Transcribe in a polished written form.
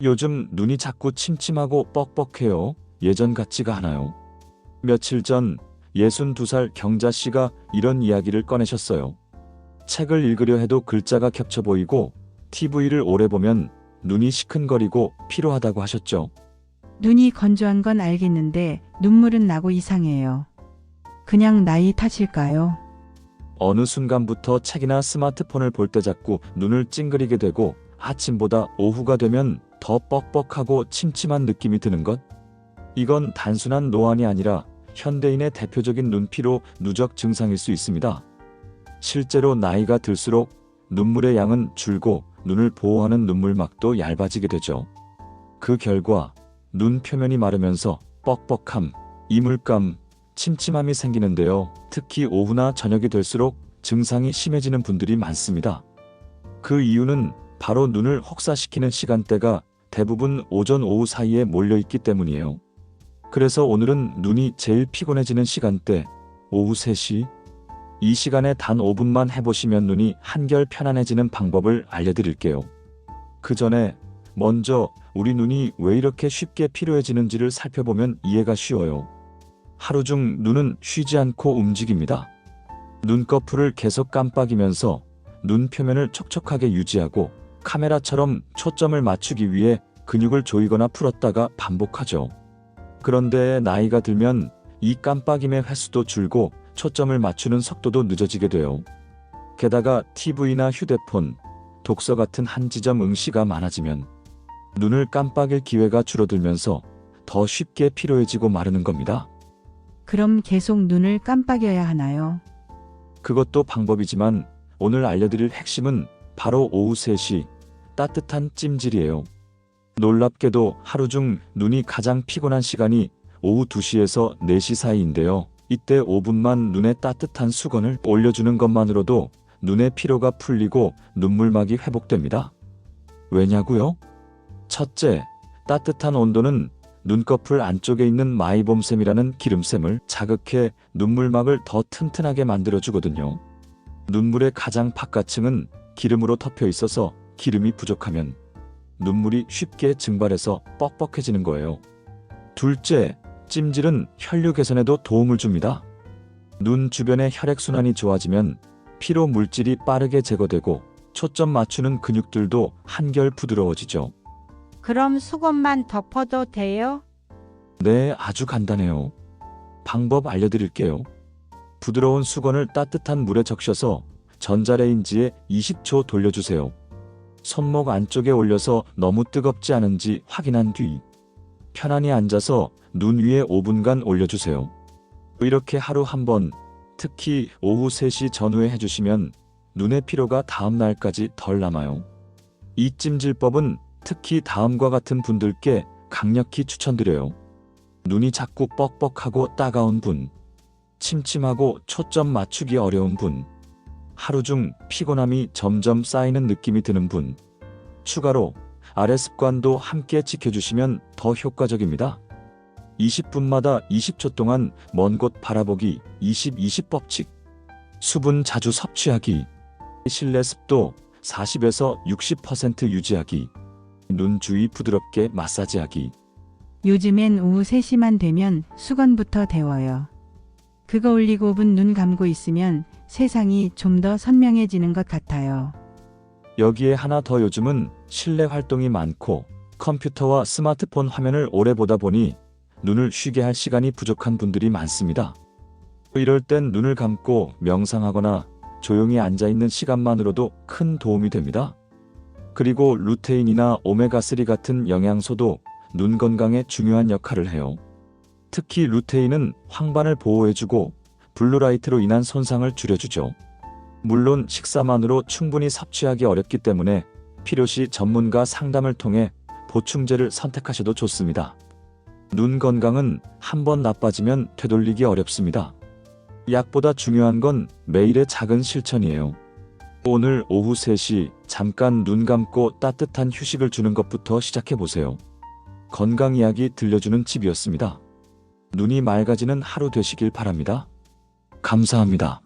요즘 눈이 자꾸 침침하고 뻑뻑해요. 예전 같지가 않아요. 며칠 전 62살 경자씨가 이런 이야기를 꺼내셨어요. 책을 읽으려 해도 글자가 겹쳐 보이고 TV를 오래 보면 눈이 시큰거리고 피로하다고 하셨죠. 눈이 건조한 건 알겠는데 눈물은 나고 이상해요. 그냥 나이 탓일까요? 어느 순간부터 책이나 스마트폰을 볼 때 자꾸 눈을 찡그리게 되고 아침보다 오후가 되면 더 뻑뻑하고 침침한 느낌이 드는 것? 이건 단순한 노안이 아니라 현대인의 대표적인 눈피로 누적 증상일 수 있습니다. 실제로 나이가 들수록 눈물의 양은 줄고 눈을 보호하는 눈물막도 얇아지게 되죠. 그 결과 눈 표면이 마르면서 뻑뻑함, 이물감, 침침함이 생기는데요. 특히 오후나 저녁이 될수록 증상이 심해지는 분들이 많습니다. 그 이유는 바로 눈을 혹사시키는 시간대가 대부분 오전 오후 사이에 몰려있기 때문이에요. 그래서 오늘은 눈이 제일 피곤해지는 시간대, 오후 3시. 이 시간에 단 5분만 해보시면 눈이 한결 편안해지는 방법을 알려드릴게요. 그 전에 먼저 우리 눈이 왜 이렇게 쉽게 피로해지는지를 살펴보면 이해가 쉬워요. 하루 중 눈은 쉬지 않고 움직입니다. 눈꺼풀을 계속 깜빡이면서 눈 표면을 촉촉하게 유지하고 카메라처럼 초점을 맞추기 위해 근육을 조이거나 풀었다가 반복하죠. 그런데 나이가 들면 이 깜빡임의 횟수도 줄고 초점을 맞추는 속도도 늦어지게 돼요. 게다가 TV나 휴대폰, 독서 같은 한지점 응시가 많아지면 눈을 깜빡일 기회가 줄어들면서 더 쉽게 피로해지고 마르는 겁니다. 그럼 계속 눈을 깜빡여야 하나요? 그것도 방법이지만 오늘 알려드릴 핵심은 바로 오후 3시 따뜻한 찜질이에요. 놀랍게도 하루 중 눈이 가장 피곤한 시간이 오후 2시에서 4시 사이인데요. 이때 5분만 눈에 따뜻한 수건을 올려주는 것만으로도 눈의 피로가 풀리고 눈물막이 회복됩니다. 왜냐고요? 첫째, 따뜻한 온도는 눈꺼풀 안쪽에 있는 마이봄샘이라는 기름샘을 자극해 눈물막을 더 튼튼하게 만들어주거든요. 눈물의 가장 바깥층은 기름으로 덮여 있어서 기름이 부족하면 눈물이 쉽게 증발해서 뻑뻑해지는 거예요. 둘째, 찜질은 혈류 개선에도 도움을 줍니다. 눈 주변의 혈액순환이 좋아지면 피로 물질이 빠르게 제거되고 초점 맞추는 근육들도 한결 부드러워지죠. 그럼 수건만 덮어도 돼요? 네, 아주 간단해요. 방법 알려드릴게요. 부드러운 수건을 따뜻한 물에 적셔서 전자레인지에 20초 돌려주세요. 손목 안쪽에 올려서 너무 뜨겁지 않은지 확인한 뒤 편안히 앉아서 눈 위에 5분간 올려주세요. 이렇게 하루 한 번, 특히 오후 3시 전후에 해주시면 눈의 피로가 다음 날까지 덜 남아요. 이 찜질법은 특히 다음과 같은 분들께 강력히 추천드려요. 눈이 자꾸 뻑뻑하고 따가운 분, 침침하고 초점 맞추기 어려운 분, 하루 중 피곤함이 점점 쌓이는 느낌이 드는 분, 추가로 아래 습관도 함께 지켜주시면 더 효과적입니다. 20분마다 20초 동안 먼 곳 바라보기 20-20 법칙, 수분 자주 섭취하기, 실내 습도 40에서 60% 유지하기, 눈 주위 부드럽게 마사지하기. 요즘엔 오후 3시만 되면 수건부터 데워요. 그거 올리고 5분 눈 감고 있으면 세상이 좀 더 선명해지는 것 같아요. 여기에 하나 더, 요즘은 실내 활동이 많고 컴퓨터와 스마트폰 화면을 오래 보다 보니 눈을 쉬게 할 시간이 부족한 분들이 많습니다. 이럴 땐 눈을 감고 명상하거나 조용히 앉아있는 시간만으로도 큰 도움이 됩니다. 그리고 루테인이나 오메가3 같은 영양소도 눈 건강에 중요한 역할을 해요. 특히 루테인은 황반을 보호해주고 블루라이트로 인한 손상을 줄여주죠. 물론 식사만으로 충분히 섭취하기 어렵기 때문에 필요시 전문가 상담을 통해 보충제를 선택하셔도 좋습니다. 눈 건강은 한번 나빠지면 되돌리기 어렵습니다. 약보다 중요한 건 매일의 작은 실천이에요. 오늘 오후 3시 잠깐 눈 감고 따뜻한 휴식을 주는 것부터 시작해보세요. 건강 이야기 들려주는 집이었습니다. 눈이 맑아지는 하루 되시길 바랍니다. 감사합니다.